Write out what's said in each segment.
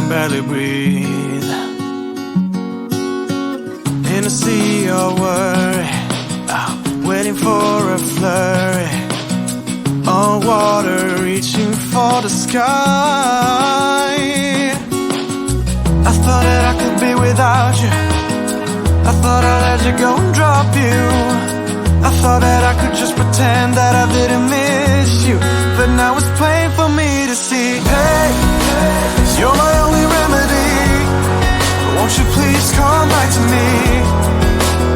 can barely breathe. In a sea of worry, waiting for a flurry of water reaching for the sky. I thought that I could be without you. I thought I'd let you go and drop you. I thought that I could just pretend that I didn't miss you. But now it's plain for me to see. Hey, you're my only remedy. Won't you please come back to me?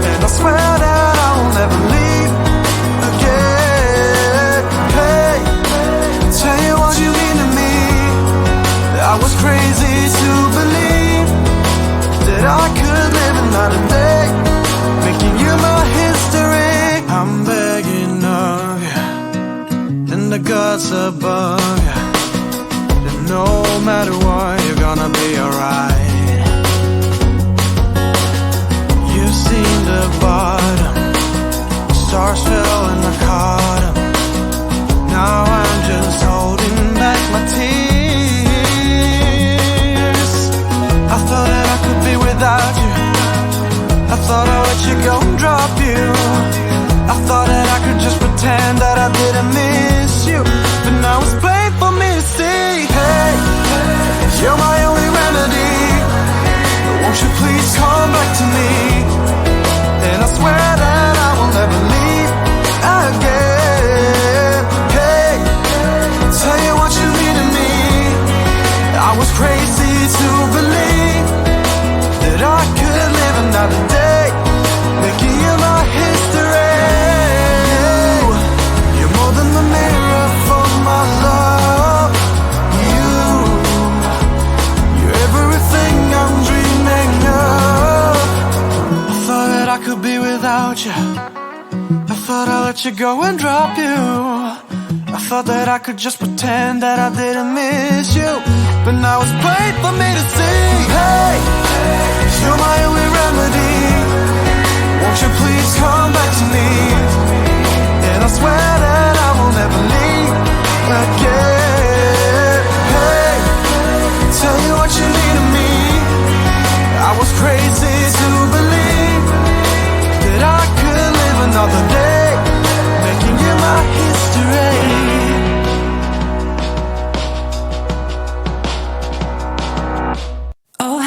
And I swear that I will never leave again. Hey, tell you what you mean to me. I was crazy to believe that I could live another day, making you my history. I'm begging of you, and the gods above you, that no matter what, you're gonna be alright. You've seen the bottom, stars fell and I caught 'em. Now I'm just holding back my tears. I thought that I could be without you. I thought I'd let you go and drop you. I thought that I could just pretend that I didn't miss you. But now it's plain for me to see. Hey, you're my only remedy. Won't you please come back to me? And I swear that I will never leave again. Hey, tell you what you mean to me. I was crazy to believe that I could live another day, making you my history. You're more than the mirror for my love. You're everything I'm dreaming of. I thought that I could be without you. I thought I'd let you go and drop you. I thought that I could just pretend that I didn't miss you. But now it's plain for me to see. Hey, you're my only remedy. Won't you please come back to me? And I swear that I will never leave again. Hey, tell you what you mean to me. I was crazy to believe that I could live another day, making you my history. Oh,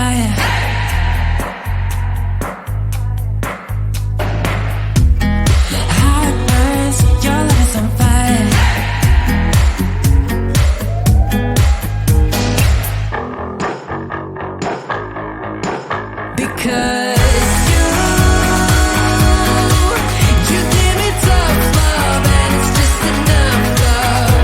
fire. Heart burns, your love is on fire. Because you give me tough love, and it's just enough love.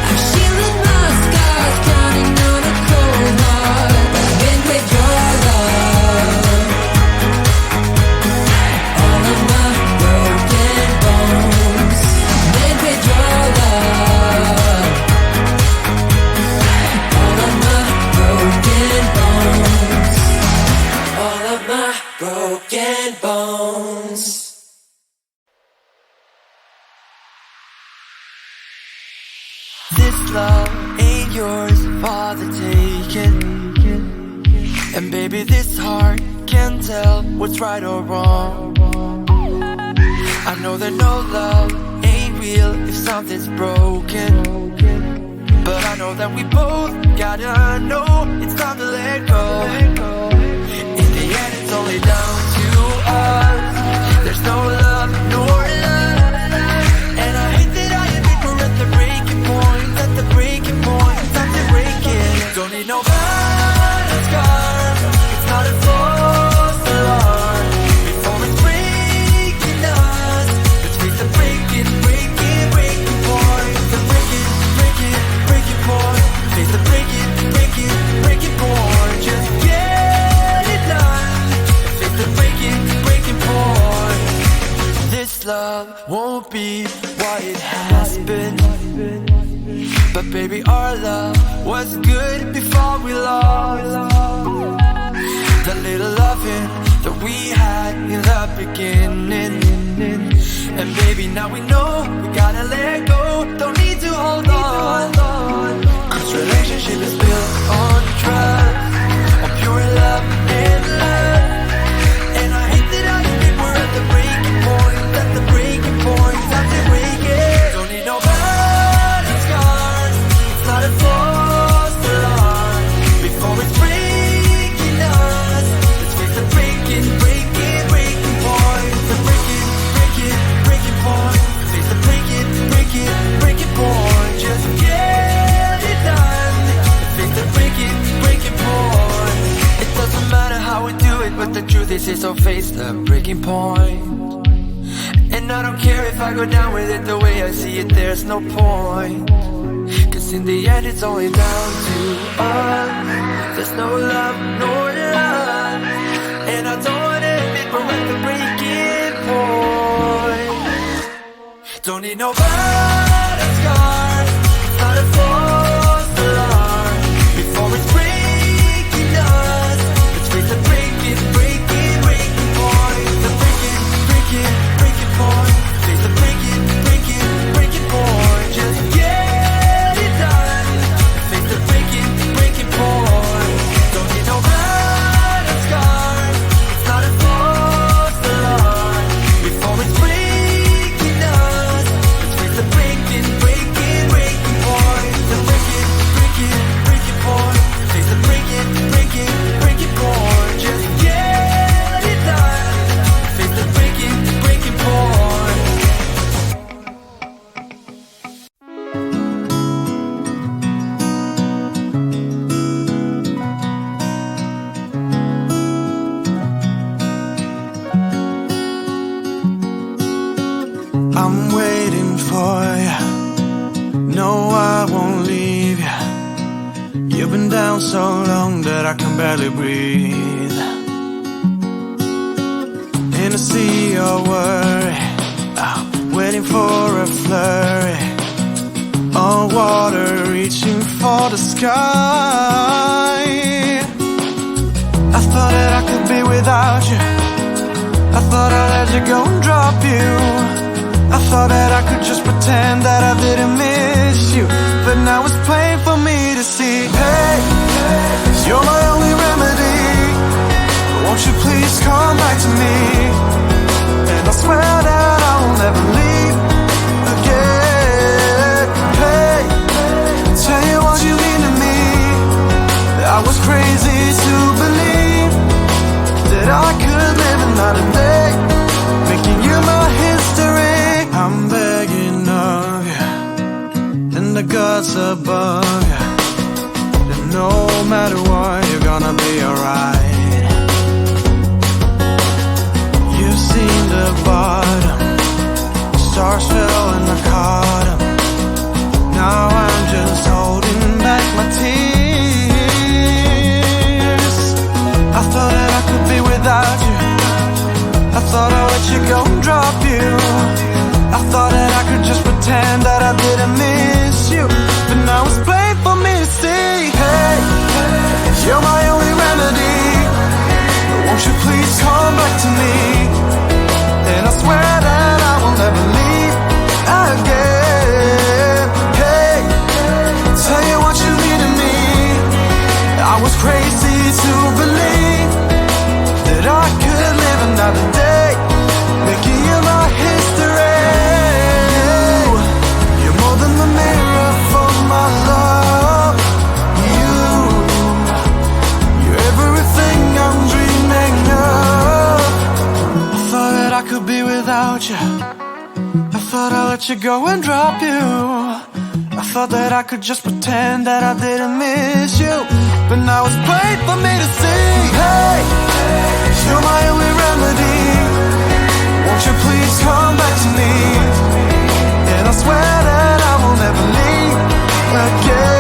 I've shielded my scars, counting on a cold heart. Been with your love, all of my broken bones. Been with your love, all of my broken bones. All of my broken bones. This love ain't yours for the taking. And baby, this heart can't tell what's right or wrong. I know that no love ain't real if something's broken. But I know that we both gotta know it's time to let go. In the end, it's only down to us. There's no love, nor love. And I hate that I admit we're at the breaking point. At the breaking point, time to break it. Don't need no battle scars. It's not a false alarm. Before it's breaking us, let's face the breaking point. The breaking point. Face the breaking point. Just get it done. Face the breaking point. This love won't be what it has been. But baby, our love was good before we lost. The little loving that we had in the beginning. And baby, now we know we gotta let go. Don't need to hold on. This relationship is built on trust, on pure love and love. And I hate that I admit we're at the breaking point. At the breaking point, time to break it. Don't need no battle scars. It's not a false alarm. Before it's breaking us, let's face the breaking point. The breaking point. Face the breaking point. Just get it done. Face the breaking point. It doesn't matter how we do it, but the truth is so face the breaking point. And I don't care if I go down with it the way I see it, there's no point. Cause in the end it's only down to us. There's no love, nor love. And I don't wanna admit we're at the breaking point. Don't need no battle scars. It's not a false alarm. Before it's breaking us, let's face the breaking point. The breaking point. Face the breaking point. Just get it done. Face the breaking point. Don't need no battle scars. It's not a false alarm. Before it's breaking us, let's face the breaking point. The breaking point. Face the breaking point. Just get it done. Face the breaking point. I'm waiting for you. No, I won't leave you. You've been down so long that I can barely breathe. In a sea of worry, waiting for a flurry. All water reaching for the sky. I thought that I could be without you. I thought I'd let you go and drop you. I thought that I could just pretend that I didn't miss you. But now it's plain for me to see. Hey, you're my only remedy. Won't you please come back to me? And I swear that I will never leave again. Hey, tell you what you mean to that's above you, that no matter what, you're gonna be alright. You've seen the bottom, stars fell and I caught 'em. Now I'm just holding back my tears. I thought that I could be without you. I thought I'd let you go and drop you. I thought that I could just pretend that I didn't miss you. But now it's plain for me to see, hey, you're my only remedy. Won't you please come back to me? And I swear that I will never leave again. Hey, tell you what you mean to me. I was crazy to believe that I could live another day, making you my history. You're more than the mirror for my love. You're everything I'm dreaming of. I thought that I could be without you. I thought I'd let you go and drop you. I thought that I could just pretend that I didn't miss you. But now it's plain for me to see, hey, you're my only remedy. Won't you please come back to me? And I swear that I will never leave again.